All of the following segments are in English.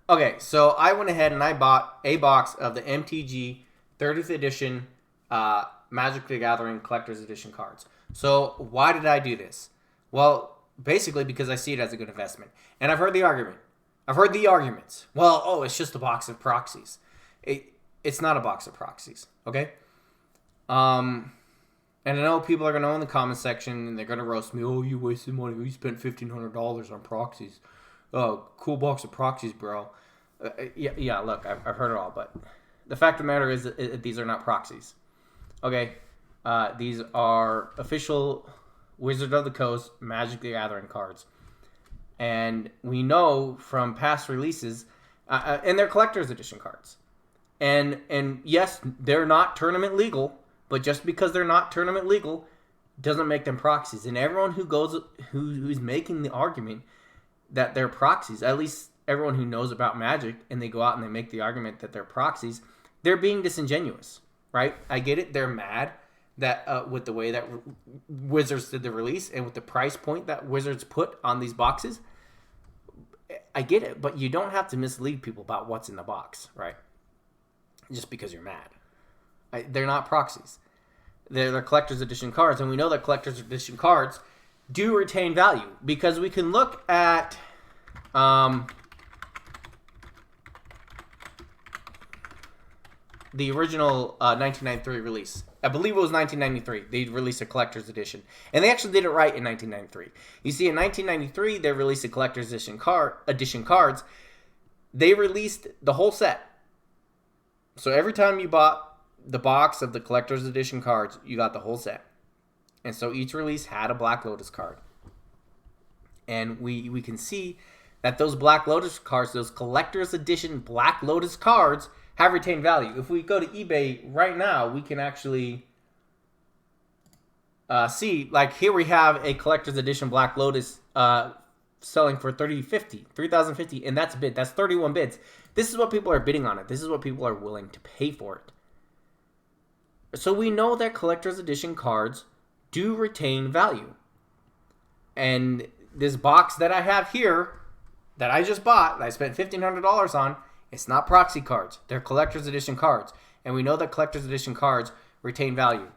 Okay, so I went ahead and I bought a box of the MTG 30th edition Magic the Gathering Collector's Edition cards. So why did I do this? Well, basically because I see it as a good investment. And I've heard the argument. I've heard the arguments. Well, it's just a box of proxies. It's not a box of proxies, okay? And I know people are going to go in the comment section and they're going to roast me. Oh, you wasted money. You spent $1,500 on proxies. Oh, cool box of proxies, bro. Yeah, look, I've heard it all. But the fact of the matter is that these are not proxies. Okay? These are official Wizard of the Coast Magic the Gathering cards. And we know from past releases, and they're collector's edition cards. And yes, they're not tournament legal, but just because they're not tournament legal doesn't make them proxies. And everyone who's making the argument that they're proxies, at least everyone who knows about Magic, and they go out and they make the argument that they're proxies, they're being disingenuous, right? I get it. They're mad that with the way that Wizards did the release and with the price point that Wizards put on these boxes. I get it, but you don't have to mislead people about what's in the box, right? Just because you're mad. They're not proxies. They're collector's edition cards, and we know that collector's edition cards do retain value because we can look at the original 1993 release. I believe it was 1993. They released a collector's edition, and they actually did it right in 1993. You see, in 1993, they released a collector's edition cards. They released the whole set. So every time you bought the box of the collector's edition cards, you got the whole set. And so each release had a Black Lotus card. And we can see that those Black Lotus cards, those collector's edition Black Lotus cards, have retained value. If we go to eBay right now, we can actually see, like here we have a collector's edition Black Lotus selling for $3,050, and that's a bid. That's 31 bids. This is what people are bidding on it. This is what people are willing to pay for it. So we know that collector's edition cards do retain value. And this box that I have here, that I just bought, that I spent $1,500 on, it's not proxy cards. They're collector's edition cards. And we know that collector's edition cards retain value.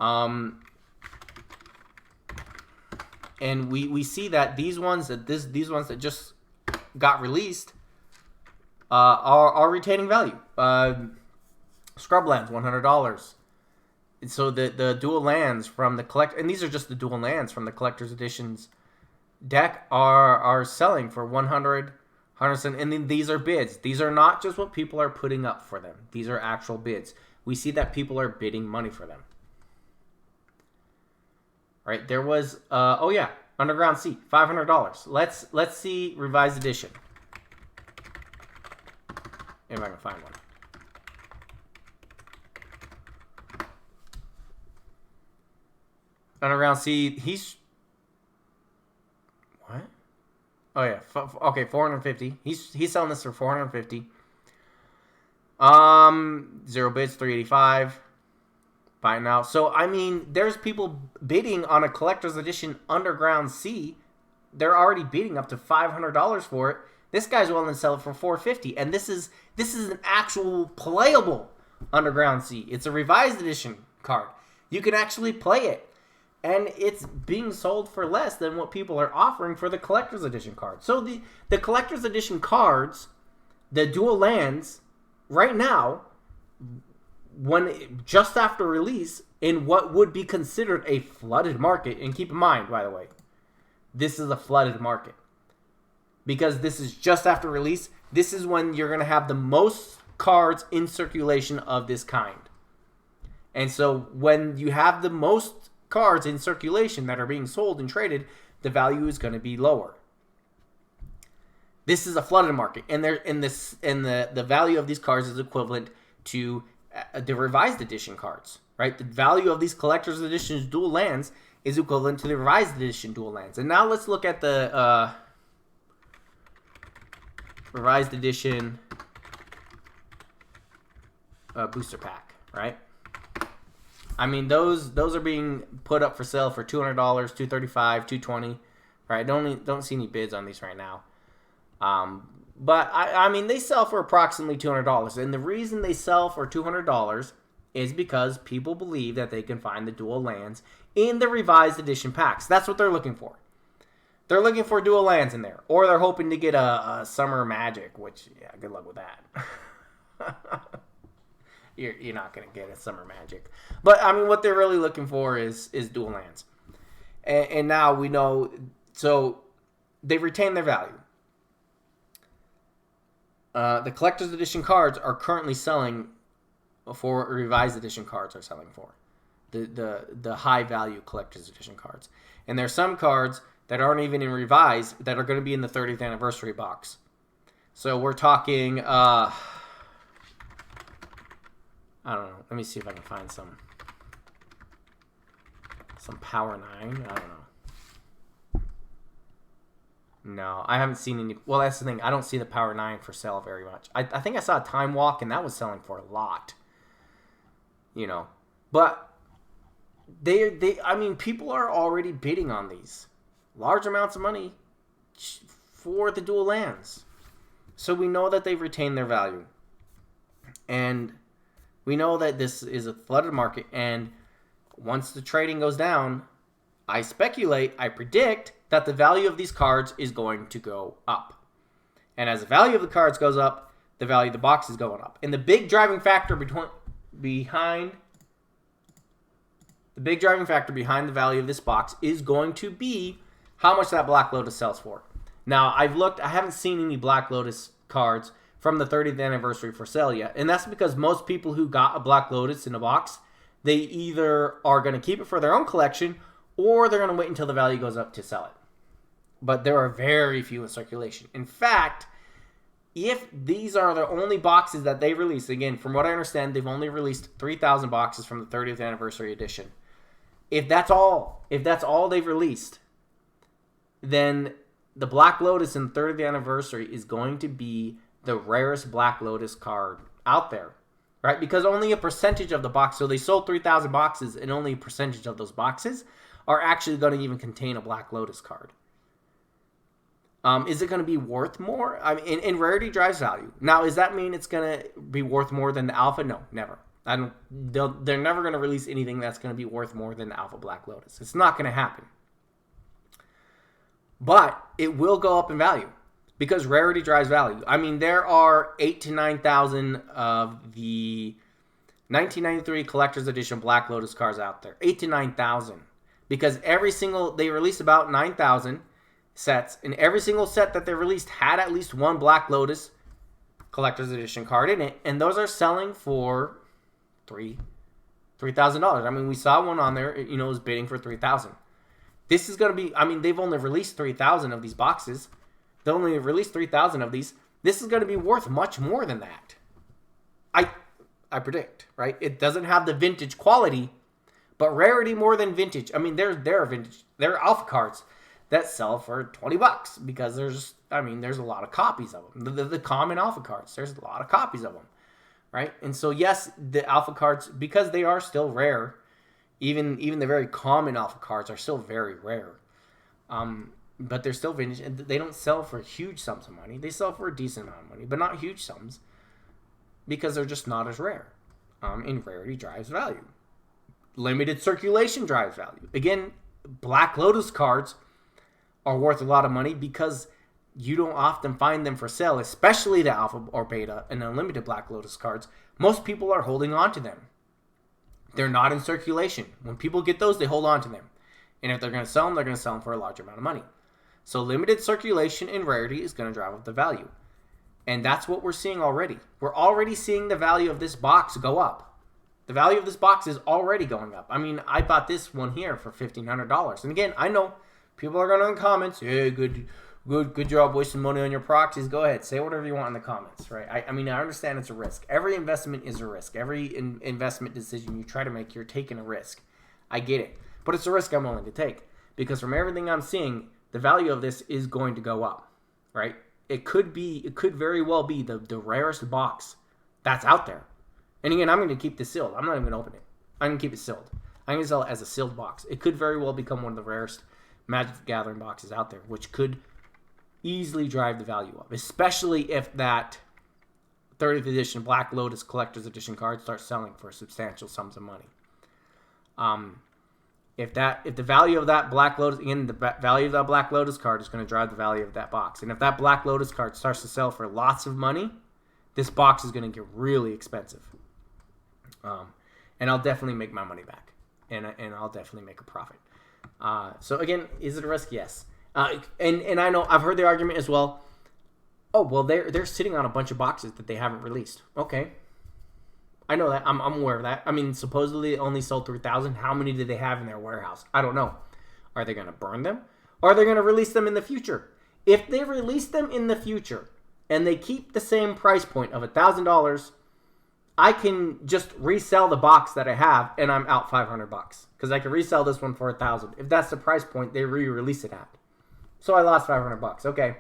And we see that these ones that just got released are retaining value. Scrublands, $100. And so the dual lands from the and these are just the dual lands from the collector's editions deck are selling for 100, and then these are bids. These are not just what people are putting up for them. These are actual bids. We see that people are bidding money for them. Right? There was Underground Sea, $500. Let's see revised edition. If I can find one. Underground Sea, he's what? Oh yeah, okay, 450. He's selling this for 450. 0 bids, 385. Buy now. So I mean, there's people bidding on a collector's edition Underground Sea. They're already bidding up to $500 for it. This guy's willing to sell it for 450, and this is an actual playable Underground Sea. It's a revised edition card. You can actually play it. And it's being sold for less than what people are offering for the collector's edition cards. So the collector's edition cards, the dual lands, right now, just after release, in what would be considered a flooded market, and keep in mind, by the way, this is a flooded market. Because this is just after release, this is when you're going to have the most cards in circulation of this kind. And so when you have the most cards in circulation that are being sold and traded, the value is going to be lower. This is a flooded market, and the value of these cards is equivalent to the revised edition cards, right? The value of these collector's editions dual lands is equivalent to the revised edition dual lands. And now let's look at the revised edition booster pack, right? I mean, those are being put up for sale for $200, $235, $220, right? Don't see any bids on these right now. But I mean, they sell for approximately $200, and the reason they sell for $200 is because people believe that they can find the dual lands in the revised edition packs. That's what they're looking for. They're looking for dual lands in there, or they're hoping to get a Summer Magic, which, yeah, good luck with that. You're not going to get a Summer Magic. But, I mean, what they're really looking for is dual lands. And now we know, so they retain their value. The collector's edition cards are currently selling for revised edition cards are selling for the high value collector's edition cards, and there's some cards that aren't even in revised that are going to be in the 30th anniversary box. So we're talking I don't know. Let me see if I can find some Power 9. I don't know. No, I haven't seen any. Well, that's the thing. I don't see the Power 9 for sale very much. I think I saw a Time Walk, and that was selling for a lot. You know. But I mean, people are already bidding on these. Large amounts of money for the dual lands. So we know that they've retained their value. And we know that this is a flooded market. And once the trading goes down, I predict that the value of these cards is going to go up. And as the value of the cards goes up, the value of the box is going up. And the big driving factor behind the value of this box is going to be how much that Black Lotus sells for. Now, I haven't seen any Black Lotus cards from the 30th anniversary for sale yet. And that's because most people who got a Black Lotus in a box, they either are going to keep it for their own collection or they're going to wait until the value goes up to sell it. But there are very few in circulation. In fact, if these are the only boxes that they release, again, from what I understand, they've only released 3,000 boxes from the 30th anniversary edition. If that's all they've released, then the Black Lotus in the 30th anniversary is going to be the rarest Black Lotus card out there, right? Because only a percentage of the box, so they sold 3,000 boxes, and only a percentage of those boxes are actually going to even contain a Black Lotus card. Is it going to be worth more? I mean, and rarity drives value. Now, does that mean it's going to be worth more than the alpha? No, never. They're never going to release anything that's going to be worth more than the alpha Black Lotus. It's not going to happen. But it will go up in value because rarity drives value. I mean, there are 8,000 to 9,000 of the 1993 Collector's Edition Black Lotus cards out there. 8,000 to 9,000. Because they release about 9,000 sets, and every single set that they released had at least one Black Lotus Collector's Edition card in it, and those are selling for $3,000. I mean, we saw one on there, it was bidding for $3,000. This is going to be, I mean, they've only released 3,000 of these boxes. They only released 3,000 of these. This is going to be worth much more than that. I predict, right? It doesn't have the vintage quality, but rarity more than vintage. I mean, there are vintage, there are alpha cards that sell for $20 because there's a lot of copies of them. The common alpha cards, there's a lot of copies of them, right? And so yes, the alpha cards, because they are still rare, even the very common alpha cards are still very rare. But they're still vintage, and they don't sell for huge sums of money. They sell for a decent amount of money, but not huge sums, because they're just not as rare. And rarity drives value. Limited circulation drives value. Again, Black Lotus cards are worth a lot of money because you don't often find them for sale, especially the alpha or beta and unlimited Black Lotus cards. Most people are holding on to them. They're not in circulation. When people get those, they hold on to them. And if they're going to sell them, they're going to sell them for a large amount of money. So limited circulation and rarity is going to drive up the value. And that's what we're seeing already. We're already seeing the value of this box go up. The value of this box is already going up. I mean, I bought this one here for $1,500. And again, I know people are going to in the comments, hey, good job wasting money on your proxies. Go ahead, say whatever you want in the comments, right? I mean, I understand it's a risk. Every investment is a risk. Every investment decision you try to make, you're taking a risk. I get it. But it's a risk I'm willing to take. Because from everything I'm seeing, the value of this is going to go up, right? It could very well be the rarest box that's out there. And again, I'm going to keep this sealed. I'm not even going to open it. I'm going to keep it sealed. I'm going to sell it as a sealed box. It could very well become one of the rarest Magic the Gathering boxes out there, which could easily drive the value up, especially if that 30th edition Black Lotus Collector's Edition card starts selling for substantial sums of money. If the value of that Black Lotus, again, the value of that Black Lotus card is going to drive the value of that box. And if that Black Lotus card starts to sell for lots of money, this box is going to get really expensive. And I'll definitely make my money back. And I'll definitely make a profit. So again, is it a risk? Yes. And I know I've heard the argument as well. Oh, well, they're sitting on a bunch of boxes that they haven't released. Okay. I know that. I'm aware of that. I mean, supposedly it only sold 3,000. How many do they have in their warehouse? I don't know. Are they going to burn them? Or are they going to release them in the future? If they release them in the future and they keep the same price point of $1,000, I can just resell the box that I have and I'm out $500 because I can resell this one for $1,000 if that's the price point they re-release it at. So I lost $500. Okay,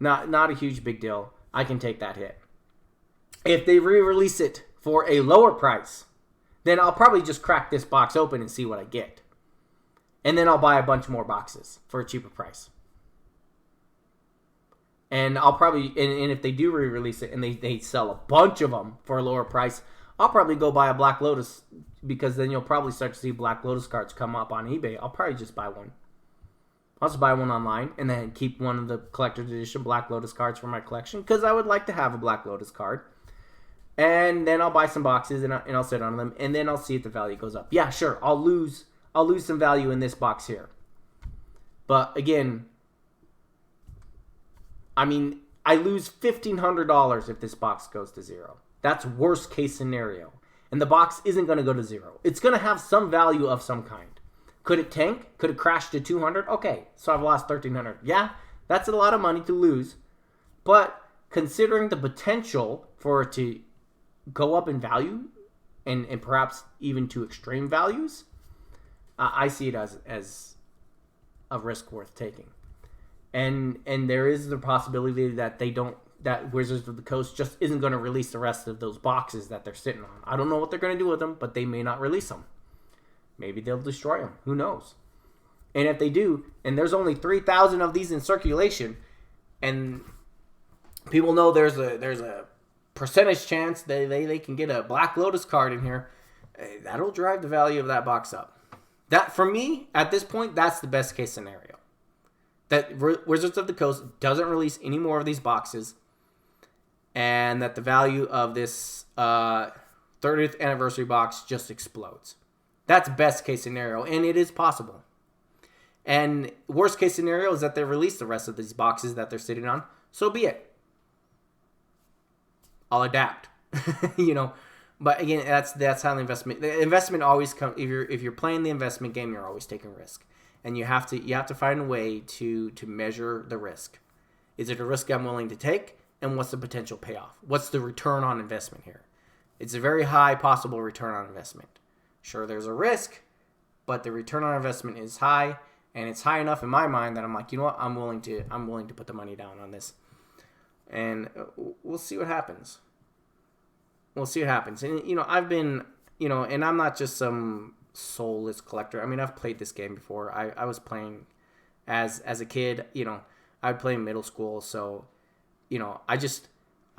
not a huge big deal. I can take that hit. If they re-release it for a lower price, then I'll probably just crack this box open and see what I get, and then I'll buy a bunch more boxes for a cheaper price. And I'll probably, and if they do re-release it and they sell a bunch of them for a lower price, I'll probably go buy a Black Lotus, because then you'll probably start to see Black Lotus cards come up on eBay. I'll probably just buy one. I'll just buy one online and then keep one of the collector's edition Black Lotus cards for my collection, because I would like to have a Black Lotus card. And then I'll buy some boxes and I'll sit on them, and then I'll see if the value goes up. Yeah, sure, I'll lose some value in this box here. But again, I mean, I lose $1,500 if this box goes to zero. That's worst case scenario. And the box isn't going to go to zero. It's going to have some value of some kind. Could it tank? Could it crash to 200? Okay, so I've lost $1,300. Yeah, that's a lot of money to lose. But considering the potential for it to go up in value and perhaps even to extreme values, I see it as a risk worth taking. And there is the possibility that that Wizards of the Coast just isn't going to release the rest of those boxes that they're sitting on. I don't know what they're going to do with them, but they may not release them. Maybe they'll destroy them. Who knows? And if they do, and there's only 3,000 of these in circulation, and people know there's a percentage chance they can get a Black Lotus card in here, that'll drive the value of that box up. That, for me, at this point, that's the best case scenario. That Wizards of the Coast doesn't release any more of these boxes, and that the value of this 30th anniversary box just explodes. That's best case scenario, and it is possible. And worst case scenario is that they release the rest of these boxes that they're sitting on. So be it. I'll adapt. But again, that's how the investment always comes. If you're playing the investment game, you're always taking risk. And you have to find a way to measure the risk. Is it a risk I'm willing to take? And what's the potential payoff? What's the return on investment here? It's a very high possible return on investment. Sure, there's a risk, but the return on investment is high, and it's high enough in my mind that I'm like, you know what, I'm willing to put the money down on this. And we'll see what happens. We'll see what happens. And I've been, and I'm not just some soulless collector. I mean, I've played this game before. I was playing as a kid. I'd play in middle school, so I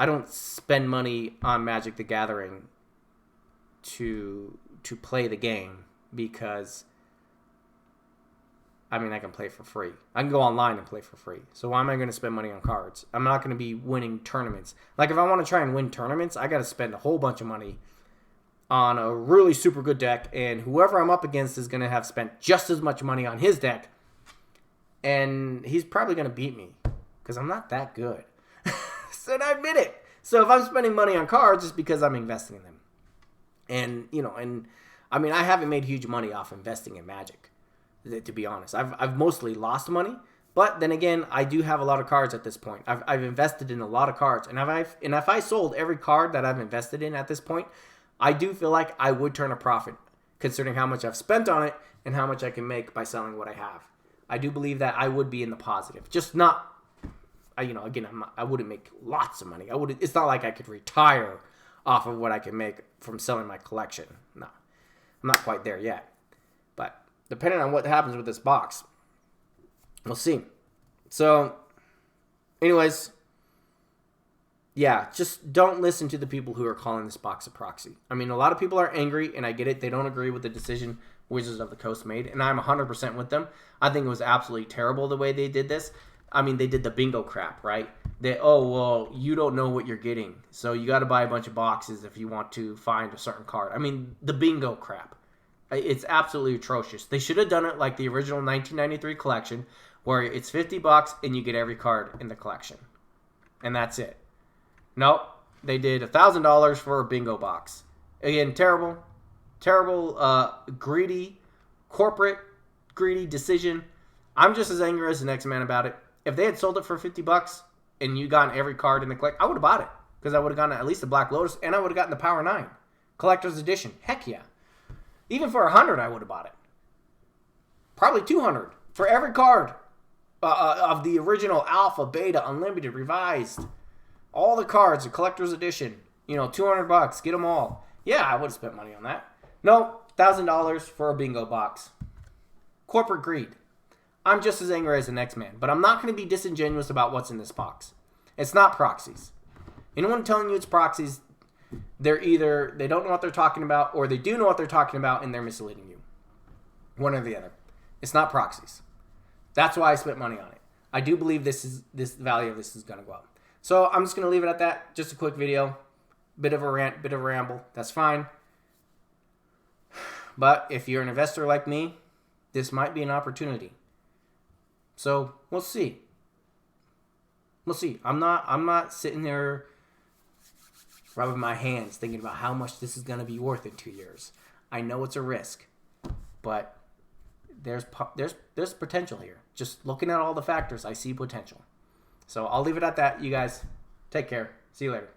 don't spend money on Magic the Gathering to play the game, because I can play for free. I can go online and play for free. So why am I going to spend money on cards? I'm not going to be winning tournaments. Like, if I want to try and win tournaments, I got to spend a whole bunch of money on a really super good deck, and whoever I'm up against is going to have spent just as much money on his deck, and he's probably going to beat me because I'm not that good. So I admit it. So if I'm spending money on cards, it's because I'm investing in them. And I haven't made huge money off investing in Magic, to be honest. I've mostly lost money, but then again, I do have a lot of cards at this point. I've invested in a lot of cards, and if I sold every card that I've invested in at this point, I do feel like I would turn a profit, considering how much I've spent on it and how much I can make by selling what I have. I do believe that I would be in the positive, just not. I wouldn't make lots of money. It's not like I could retire off of what I can make from selling my collection. No, I'm not quite there yet. But depending on what happens with this box, we'll see. So Anyways, yeah, just don't listen to the people who are calling this box a proxy. I mean, a lot of people are angry, and I get it. They don't agree with the decision Wizards of the Coast made, and I'm 100% with them. I think it was absolutely terrible the way they did this. I mean, they did the bingo crap, right? You don't know what you're getting, so you got to buy a bunch of boxes if you want to find a certain card. I mean, the bingo crap. It's absolutely atrocious. They should have done it like the original 1993 collection, where it's $50 and you get every card in the collection. And that's it. Nope. They did $1,000 for a bingo box. Again, terrible, greedy, corporate, greedy decision. I'm just as angry as the next man about it. If they had sold it for $50 and you gotten every card in the collect, I would have bought it. Because I would have gotten at least the Black Lotus, and I would have gotten the Power 9 Collector's Edition. Heck yeah. Even for $100, I would have bought it. Probably $200 for every card of the original Alpha, Beta, Unlimited, Revised. All the cards, the Collector's Edition. $200. Get them all. Yeah, I would have spent money on that. No, $1,000 for a bingo box. Corporate greed. I'm just as angry as the next man, but I'm not going to be disingenuous about what's in this box. It's not proxies. Anyone telling you it's proxies, they don't know what they're talking about, or they do know what they're talking about and they're misleading you. One or the other. It's not proxies. That's why I spent money on it. I do believe this value of this is going to go up. So I'm just going to leave it at that. Just a quick video. Bit of a rant, bit of a ramble. That's fine. But if you're an investor like me, this might be an opportunity. So we'll see. We'll see. I'm not sitting there rubbing my hands thinking about how much this is going to be worth in 2 years. I know it's a risk, but there's potential here. Just looking at all the factors, I see potential. So I'll leave it at that. You guys, take care. See you later.